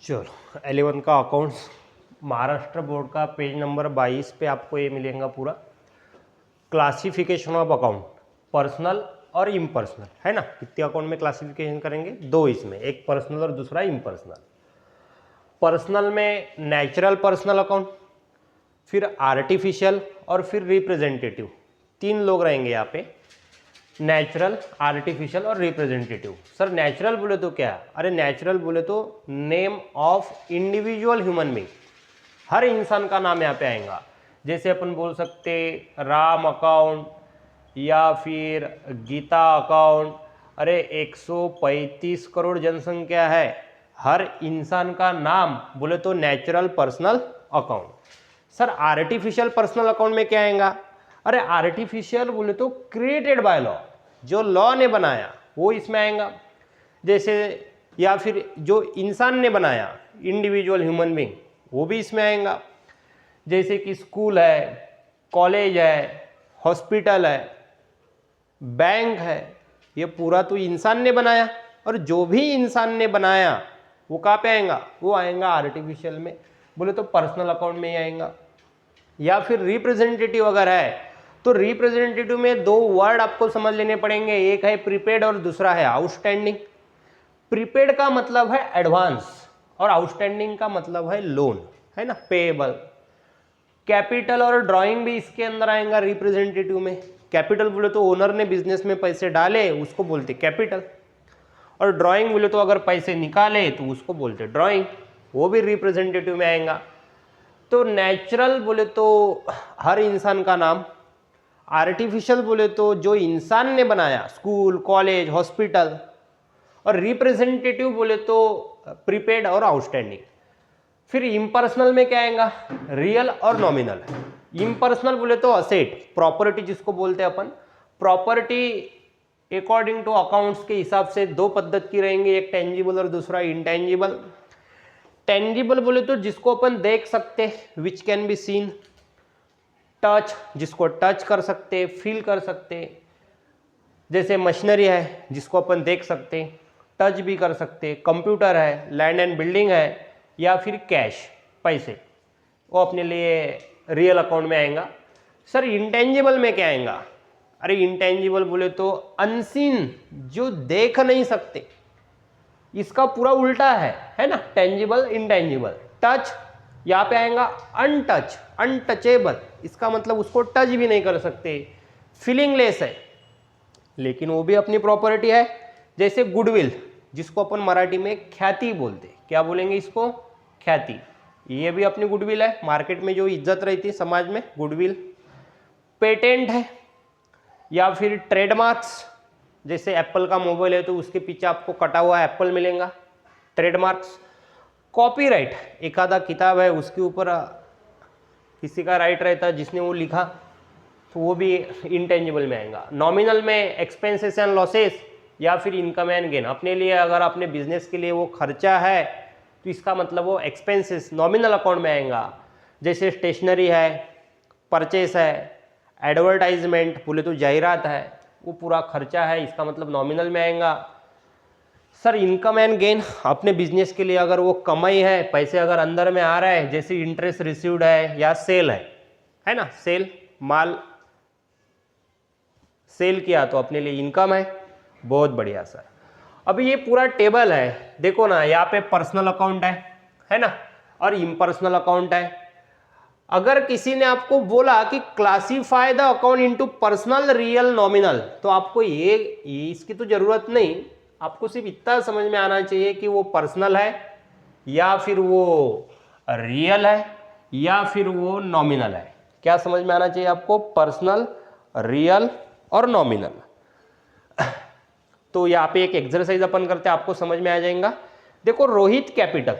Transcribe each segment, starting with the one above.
चलो 11 का accounts Maharashtra board का पेज नंबर 22 पे आपको ये मिलेगा पूरा क्लासिफिकेशन ऑफ अकाउंट पर्सनल और इम्पर्सनल, है ना। कितने अकाउंट में क्लासिफिकेशन करेंगे? दो इसमें, एक पर्सनल और दूसरा इम्पर्सनल। पर्सनल में नेचुरल पर्सनल अकाउंट, फिर आर्टिफिशियल और फिर रिप्रेजेंटेटिव, तीन लोग रहेंगे यहाँ पे, नेचुरल, आर्टिफिशियल और रिप्रेजेंटेटिव। सर नेचुरल बोले तो क्या? अरे नेचुरल बोले तो name of individual human being, हर इंसान का नाम यहाँ पे आएगा। जैसे अपन बोल सकते राम अकाउंट या फिर गीता अकाउंट। अरे 135 करोड़ जनसंख्या है, हर इंसान का नाम बोले तो natural personal account. Sir artificial personal account में क्या आएगा? अरे आर्टिफिशियल बोले तो क्रिएटेड बाय लॉ, जो लॉ ने बनाया वो इसमें आएगा। जैसे या फिर जो इंसान ने बनाया इंडिविजुअल ह्यूमन बीइंग, वो भी इसमें आएगा। जैसे कि स्कूल है, कॉलेज है, हॉस्पिटल है, बैंक है, ये पूरा तो इंसान ने बनाया, और जो भी इंसान ने बनाया वो कहाँ पे आएगा? वो आएगा आर्टिफिशियल में, बोले तो पर्सनल अकाउंट में ही आएगा। या फिर रिप्रेजेंटेटिव अगर है तो रिप्रेजेंटेटिव में दो वर्ड आपको समझ लेने पड़ेंगे, एक है प्रीपेड और दूसरा है आउटस्टैंडिंग। प्रीपेड का मतलब है एडवांस और आउटस्टैंडिंग का मतलब है लोन, है ना, पेएबल। कैपिटल और ड्राइंग भी इसके अंदर आएगा रिप्रेजेंटेटिव में। कैपिटल बोले तो ओनर ने बिजनेस में पैसे डाले उसको बोलते कैपिटल, और ड्राइंग बोले तो अगर पैसे निकाले तो उसको बोलते ड्राइंग, वो भी रिप्रेजेंटेटिव में आएगा। तो नेचुरल बोले तो हर इंसान का नाम, आर्टिफिशियल बोले तो जो इंसान ने बनाया, स्कूल, कॉलेज, हॉस्पिटल, और रिप्रेजेंटेटिव बोले तो प्रीपेड और आउटस्टैंडिंग। फिर इम्पर्सनल में क्या आएगा? रियल और नॉमिनल। इम्पर्सनल बोले तो असेट, प्रॉपर्टी जिसको बोलते हैं अपन। प्रॉपर्टी अकॉर्डिंग टू अकाउंट्स के हिसाब से दो पद्धति की रहेंगी, एक टेंजिबल और दूसरा इंटेंजिबल। टेंजिबल बोले तो जिसको अपन देख सकते, which can be seen. Touch, जिसको टच कर सकते, फील कर सकते, जैसे मशीनरी है जिसको अपन देख सकते, टच भी कर सकते। कंप्यूटर है, लैंड एंड बिल्डिंग है, या फिर कैश, पैसे, वो अपने लिए रियल अकाउंट में आएगा। सर इंटेंजिबल में क्या आएगा? अरे इंटेंजिबल बोले तो अनसीन, जो देख नहीं सकते, इसका पूरा उल्टा है ना, टेंजिबल इंटेंजिबल। टच यहाँ पे आएगा अनटच, अनटचेबल, इसका मतलब उसको टच भी नहीं कर सकते। फीलिंगलेस है, लेकिन वो भी अपनी प्रॉपर्टी है। जैसे गुडविल, जिसको अपन मराठी में ख्याति बोलते, क्या बोलेंगे इसको? ख्याति, ये भी अपनी गुडविल है, मार्केट में जो इज्जत रहती है समाज में, गुडविल। पेटेंट है या फिर ट्रेडमार्क्स, जैसे एप्पल का मोबाइल है तो उसके पीछे आपको कटा हुआ एप्पल मिलेगा, ट्रेडमार्क्स। कॉपीराइट, एक आधा किताब है उसके ऊपर किसी का राइट रहता है जिसने वो लिखा, तो वो भी इंटेंजिबल में आएगा। नॉमिनल में एक्सपेंसेस एंड लॉसेस या फिर इनकम एंड गेन, अपने लिए अगर अपने बिजनेस के लिए वो खर्चा है तो इसका मतलब वो एक्सपेंसेस नॉमिनल अकाउंट में आएगा। जैसे स्टेशनरी है, परचेस है, एडवर्टाइजमेंट बोले तो जाहिरात है, वो पूरा खर्चा है, इसका मतलब नॉमिनल में आएगा। सर इनकम एंड गेन, अपने बिजनेस के लिए अगर वो कमाई है, पैसे अगर अंदर में आ रहा है, जैसे इंटरेस्ट रिसीव्ड है या सेल है ना, सेल, माल सेल किया तो अपने लिए इनकम है। बहुत बढ़िया सर। अभी ये पूरा टेबल है, देखो ना, यहाँ पे पर्सनल अकाउंट है ना, और इम्पर्सनल अकाउंट है। अगर किसी ने आपको बोला कि classify the account into personal, real, nominal, तो आपको ये इसकी तो जरूरत नहीं, आपको सिर्फ इतना समझ में आना चाहिए कि वो पर्सनल है या फिर वो रियल है या फिर वो नॉमिनल है। क्या समझ में आना चाहिए आपको? पर्सनल, रियल और नॉमिनल। तो यहाँ पे एक एक्सरसाइज अपन करते हैं, आपको समझ में आ जाएगा। देखो रोहित कैपिटल,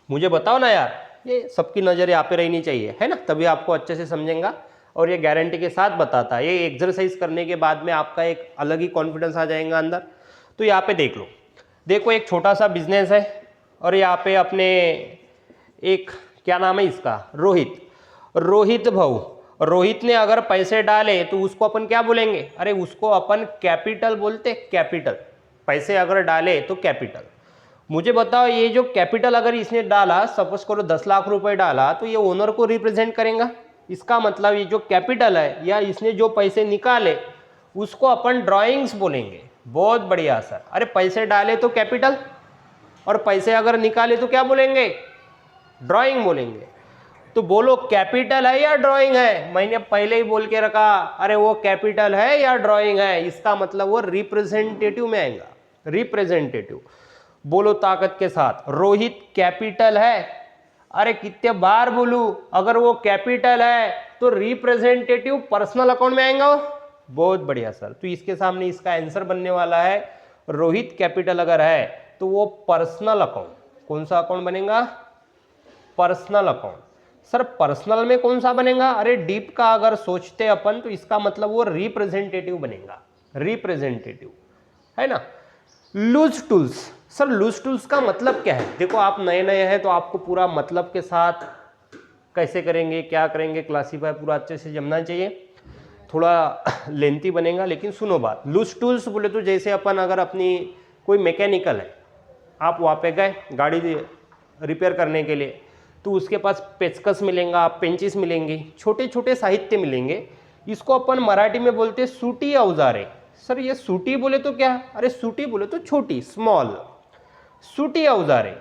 मुझे बताओ ना यार, ये सबकी नज़र यहाँ पे रहनी चाहिए, है ना, तभी आपको अच्छे से समझेंगा, और ये गारंटी के साथ बताता है। ये एक्सरसाइज करने के बाद में आपका एक अलग ही कॉन्फिडेंस आ जाएगा अंदर। तो यहाँ पे देख लो, देखो एक छोटा सा बिजनेस है, और यहाँ पे अपने एक, क्या नाम है इसका, रोहित भाऊ, रोहित ने अगर पैसे डाले तो उसको अपन क्या बोलेंगे? अरे उसको अपन कैपिटल बोलते, कैपिटल, पैसे अगर डाले तो कैपिटल। मुझे बताओ ये जो कैपिटल अगर इसने डाला, सपोज करो 10 लाख रुपए डाला, तो ये ओनर को रिप्रेजेंट करेगा। इसका मतलब ये जो कैपिटल है या इसने जो पैसे निकाले उसको अपन ड्राइंग्स बोलेंगे। बहुत बढ़िया सर। अरे पैसे डाले तो कैपिटल और पैसे अगर निकाले तो क्या बोलेंगे? ड्राइंग बोलेंगे। तो बोलो कैपिटल है या ड्राइंग है? मैंने पहले ही बोल के रखा, अरे वो कैपिटल है या ड्राइंग है। इसका मतलब वो रिप्रेजेंटेटिव में आएगा। रिप्रेजेंटेटिव बोलो ताकत के साथ, रोहित कैपिटल है। अरे कितने बार बोलूं, अगर वो कैपिटल है तो रिप्रेजेंटेटिव पर्सनल अकाउंट में आएगा। बहुत बढ़िया सर। तो इसके सामने इसका आंसर बनने वाला है रोहित कैपिटल अगर है तो वो पर्सनल अकाउंट। कौन सा अकाउंट बनेगा? Personal account. सर पर्सनल में कौन सा बनेगा? अरे डीप का अगर सोचते अपन तो इसका मतलब वो रिप्रेजेंटेटिव बनेगा। रिप्रेजेंटेटिव है ना। Loose tools. Sir loose tools का मतलब क्या है? देखो आप नए नए हैं तो आपको पूरा मतलब के साथ कैसे करेंगे, क्या करेंगे, क्लासीफाई पूरा अच्छे से जमना चाहिए। थोड़ा लेंथी बनेगा लेकिन सुनो बात। लूज टूल्स बोले तो जैसे अपन अगर अपनी कोई मैकेनिकल है, आप वहाँ पे गए गाड़ी रिपेयर करने के लिए, तो उसके पास पेचकस मिलेगा, पेंचिस मिलेंगे, छोटे छोटे साहित्य मिलेंगे। इसको अपन मराठी में बोलते हैं सूटी औजारे। सर ये सूटी बोले तो क्या? अरे सूटी बोले तो छोटी, स्मॉल, सूटी औजारे।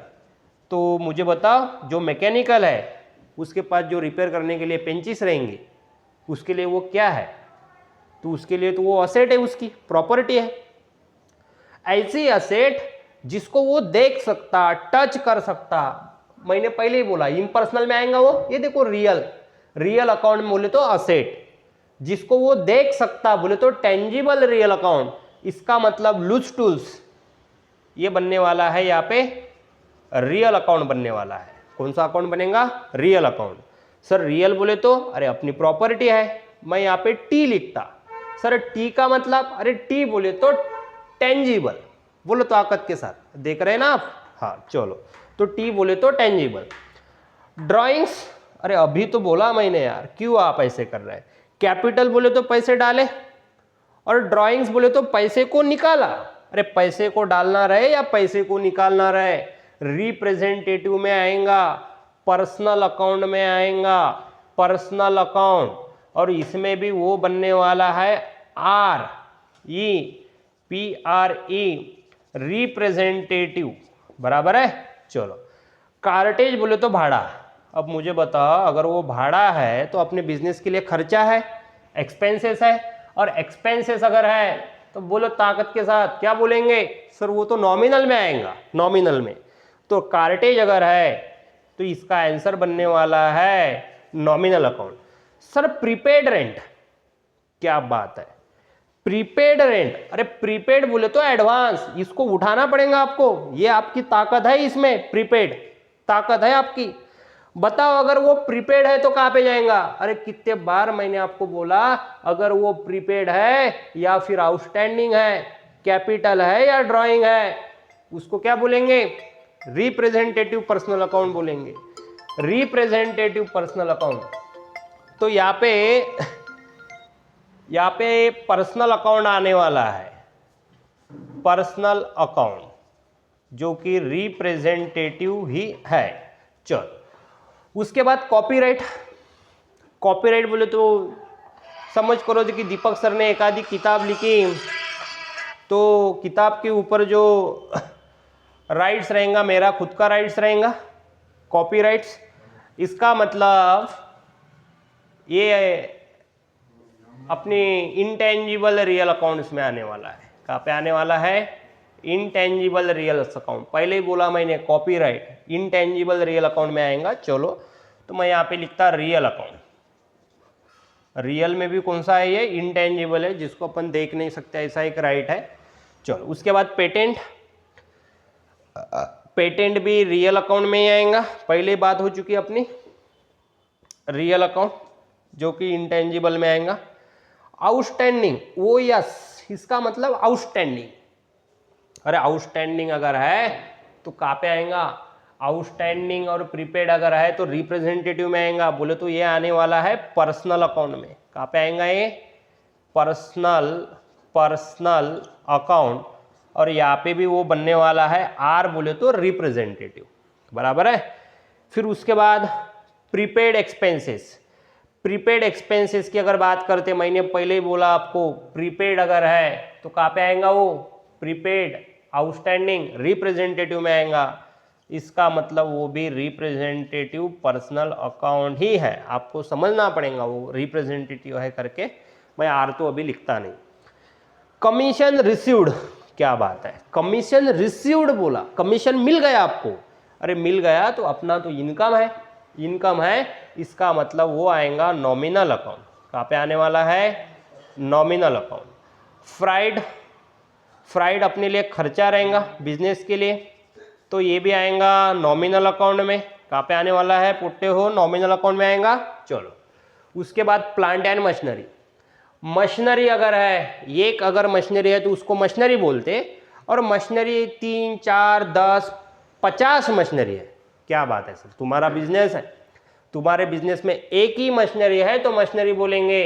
तो मुझे बताओ जो मैकेनिकल है उसके पास जो रिपेयर करने के लिए पेंचिस रहेंगे, उसके लिए वो क्या है? तो उसके लिए तो वो असेट है, उसकी प्रॉपर्टी है। ऐसी असेट जिसको वो देख सकता, टच कर सकता। मैंने पहले ही बोला इम्पर्सनल में आएगा वो। ये देखो रियल अकाउंट में बोले तो असेट, जिसको वो देख सकता बोले तो टेंजिबल रियल अकाउंट। इसका मतलब लूज टूल्स ये बनने वाला है, यहाँ पे रियल अकाउंट बनने वाला है। कौन सा अकाउंट बनेगा? Real account. सर रियल बोले तो अरे अपनी प्रॉपर्टी है, मैं यहाँ पे टी लिखता। सर टी का मतलब, अरे टी बोले तो टेंजिबल। बोलो ताकत के साथ, देख रहे हैं ना आप? हाँ चलो, तो टी बोले तो टेंजिबल। ड्राइंग्स, अरे अभी तो बोला मैंने यार, क्यों आप ऐसे कर रहे हैं? कैपिटल बोले तो पैसे डाले और ड्राइंग्स बोले तो पैसे को निकाला। अरे पैसे को डालना रहे या पैसे को निकालना रहे, रिप्रेजेंटेटिव में आएगा, पर्सनल अकाउंट में आएगा, पर्सनल अकाउंट। और इसमें भी वो बनने वाला है REPRE, रिप्रेजेंटेटिव। बराबर है। चलो कार्टेज बोले तो भाड़ा। अब मुझे बताओ अगर वो भाड़ा है तो अपने बिजनेस के लिए खर्चा है, एक्सपेंसेस है। और एक्सपेंसेस अगर है तो बोलो ताकत के साथ क्या बोलेंगे? सर वो तो नॉमिनल में आएगा, नॉमिनल में। तो कार्टेज अगर है तो इसका आंसर बनने वाला है nominal account. Sir prepaid rent, क्या बात है, प्रीपेड रेंट। अरे प्रीपेड बोले तो एडवांस, इसको उठाना पड़ेगा आपको, ये आपकी ताकत है, इसमें प्रीपेड ताकत है आपकी। बताओ अगर वो प्रीपेड है तो कहां पे जाएगा? अरे कितने बार मैंने आपको बोला, अगर वो प्रीपेड है या फिर आउटस्टैंडिंग है, कैपिटल है या ड्राइंग है, उसको क्या बोलेंगे? रिप्रेजेंटेटिव पर्सनल अकाउंट बोलेंगे। Representative personal account. तो यहाँ पे पर्सनल अकाउंट आने वाला है, पर्सनल अकाउंट, जो कि रिप्रेजेंटेटिव ही है। चलो उसके बाद कॉपीराइट। कॉपीराइट बोले तो समझ करो कि दीपक सर ने एक आधी किताब लिखी, तो किताब के ऊपर जो राइट्स रहेगा, मेरा खुद का राइट्स रहेगा, कॉपीराइट्स। इसका मतलब ये अपनी इंटेंजिबल रियल अकाउंट्स में आने वाला है। कहाँ पे आने वाला है? Intangible real account. पहले ही बोला मैंने कॉपीराइट इंटेंजिबल रियल अकाउंट में आएगा। चलो तो मैं यहाँ पे लिखता रियल अकाउंट। रियल में भी कौन सा है? ये इंटेंजिबल है, जिसको अपन देख नहीं सकते, ऐसा एक राइट है। चलो उसके बाद पेटेंट। पेटेंट भी रियल अकाउंट में ही आएगा, पहले बात हो चुकी है अपनी, रियल अकाउंट जो कि इंटेंजिबल में आएगा। आउटस्टैंडिंग, ओ यस, इसका मतलब आउटस्टैंडिंग। अरे आउटस्टैंडिंग अगर है तो कहाँ पे आएगा? आउटस्टैंडिंग और प्रीपेड अगर है तो रिप्रेजेंटेटिव में आएगा। बोले तो ये आने वाला है पर्सनल अकाउंट में। कहाँ पे आएगा ये? Personal account. और यहाँ पे भी वो बनने वाला है आर बोले तो रिप्रेजेंटेटिव, बराबर है। फिर उसके बाद प्रीपेड एक्सपेंसेस, प्रीपेड एक्सपेंसेस की अगर बात करते, मैंने पहले ही बोला आपको, प्रीपेड अगर है तो कहाँ पे आएगा वो, प्रीपेड आउटस्टैंडिंग रिप्रेजेंटेटिव में आएगा। इसका मतलब वो भी रिप्रेजेंटेटिव पर्सनल अकाउंट ही है, आपको समझना पड़ेगा वो रिप्रेजेंटेटिव है करके, मैं आर तो अभी लिखता नहीं। कमीशन रिसीव्ड, क्या बात है, कमीशन रिसीव्ड बोला, कमीशन मिल गया आपको, अरे मिल गया तो अपना तो इनकम है, इनकम है, इसका मतलब वो आएगा नॉमिनल अकाउंट। कहाँ पे आने वाला है, नॉमिनल अकाउंट। फ्राइड, फ्राइड अपने लिए खर्चा रहेगा बिजनेस के लिए, तो ये भी आएगा नॉमिनल अकाउंट में। कहाँ पे आने वाला है, पुट्टे हो नॉमिनल अकाउंट में आएगा। चलो उसके बाद प्लांट एंड मशीनरी, मशीनरी अगर है, एक अगर मशीनरी है तो उसको मशीनरी बोलते, और मशीनरी 3, 4, 10, 50 मशीनरी है, क्या बात है सर, तुम्हारा बिजनेस है, तुम्हारे बिजनेस में एक ही मशीनरी है तो मशीनरी बोलेंगे,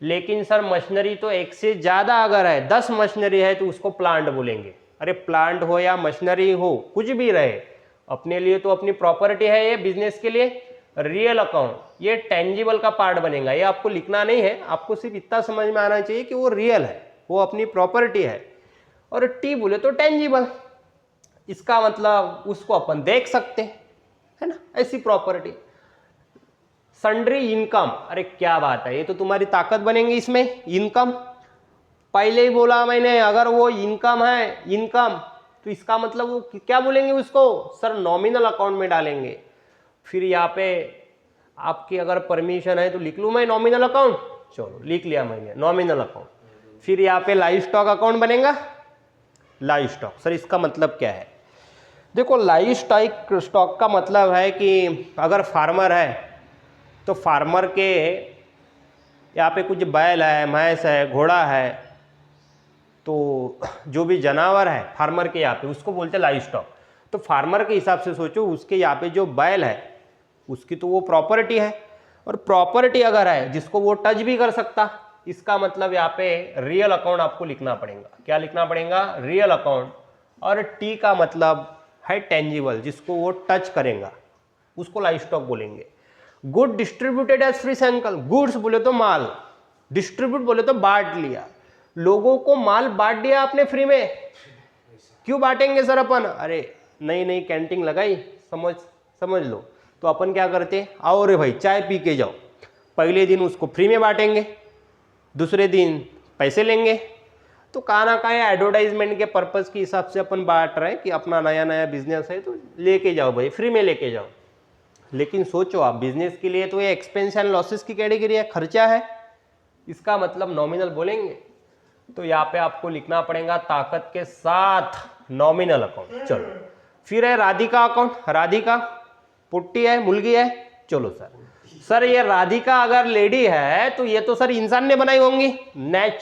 लेकिन सर मशीनरी तो एक से ज़्यादा अगर है, 10 मशीनरी है तो उसको प्लांट बोलेंगे। अरे प्लांट हो या मशीनरी हो, कुछ भी रहे, अपने लिए तो अपनी प्रॉपर्टी है ये, बिजनेस के लिए रियल अकाउंट, ये टेंजिबल का पार्ट बनेगा। ये आपको लिखना नहीं है, आपको सिर्फ इतना समझ में आना चाहिए कि वो रियल है, वो अपनी प्रॉपर्टी है। और टी बोले तो टेंजिबल, इसका मतलब उसको अपन देख सकते हैं, है ना, ऐसी प्रॉपर्टी। सन्ड्री इनकम, अरे क्या बात है, ये तो तुम्हारी ताकत बनेंगी इसमें, इनकम। पहले ही बोला मैंने, अगर वो इनकम है, इनकम, तो इसका मतलब वो क्या बोलेंगे उसको, सर नॉमिनल अकाउंट में डालेंगे। फिर यहाँ पे आपकी अगर परमिशन है तो लिख लूँ मैं नॉमिनल अकाउंट, चलो लिख लिया मैंने नॉमिनल अकाउंट। फिर यहाँ पे लाइव स्टॉक अकाउंट बनेगा, लाइव स्टॉक, सर इसका मतलब क्या है, देखो लाइव स्टॉक का मतलब है कि अगर फार्मर है तो फार्मर के यहाँ पे कुछ बैल है, भैंस है, घोड़ा है, तो जो भी जानवर है फार्मर के यहाँ पे उसको बोलते हैं लाइव स्टॉक। तो फार्मर के हिसाब से सोचो, उसके यहाँ पे जो बैल है उसकी तो वो प्रॉपर्टी है, और प्रॉपर्टी अगर है जिसको वो टच भी कर सकता, इसका मतलब यहाँ पे रियल अकाउंट आपको लिखना पड़ेगा। क्या लिखना पड़ेगा, रियल अकाउंट। और टी का मतलब है टेंजिबल, जिसको वो टच करेगा उसको लाइव स्टॉक बोलेंगे। Good distributed as free sample, goods बोले तो माल, डिस्ट्रीब्यूट बोले तो बांट लिया, लोगों को माल बांट दिया आपने फ्री में। क्यों बांटेंगे सर अपन, अरे नई नई कैंटीन लगाई, समझ लो, तो अपन क्या करते, आओ रे भाई चाय पी के जाओ, पहले दिन उसको फ्री में बांटेंगे, दूसरे दिन पैसे लेंगे। तो कहाँ ना कहाँ एडवर्टाइजमेंट के पर्पज़ के हिसाब से अपन बांट रहे हैं कि अपना नया नया बिजनेस है तो लेके जाओ भाई, फ्री में लेके जाओ। लेकिन सोचो आप, बिजनेस के लिए तो ये एक्सपेंस एंड लॉसेस की कैटेगरी है, खर्चा है, इसका मतलब नॉमिनल बोलेंगे। तो यहाँ पे आपको लिखना पड़ेगा ताकत के साथ नॉमिनल अकाउंट। चलो फिर है राधिका अकाउंट, राधिका पुट्टी है, मुलगी है। चलो सर ये राधिका अगर लेडी है तो ये तो सर इंसान ने बनाई होंगी, नेचुरल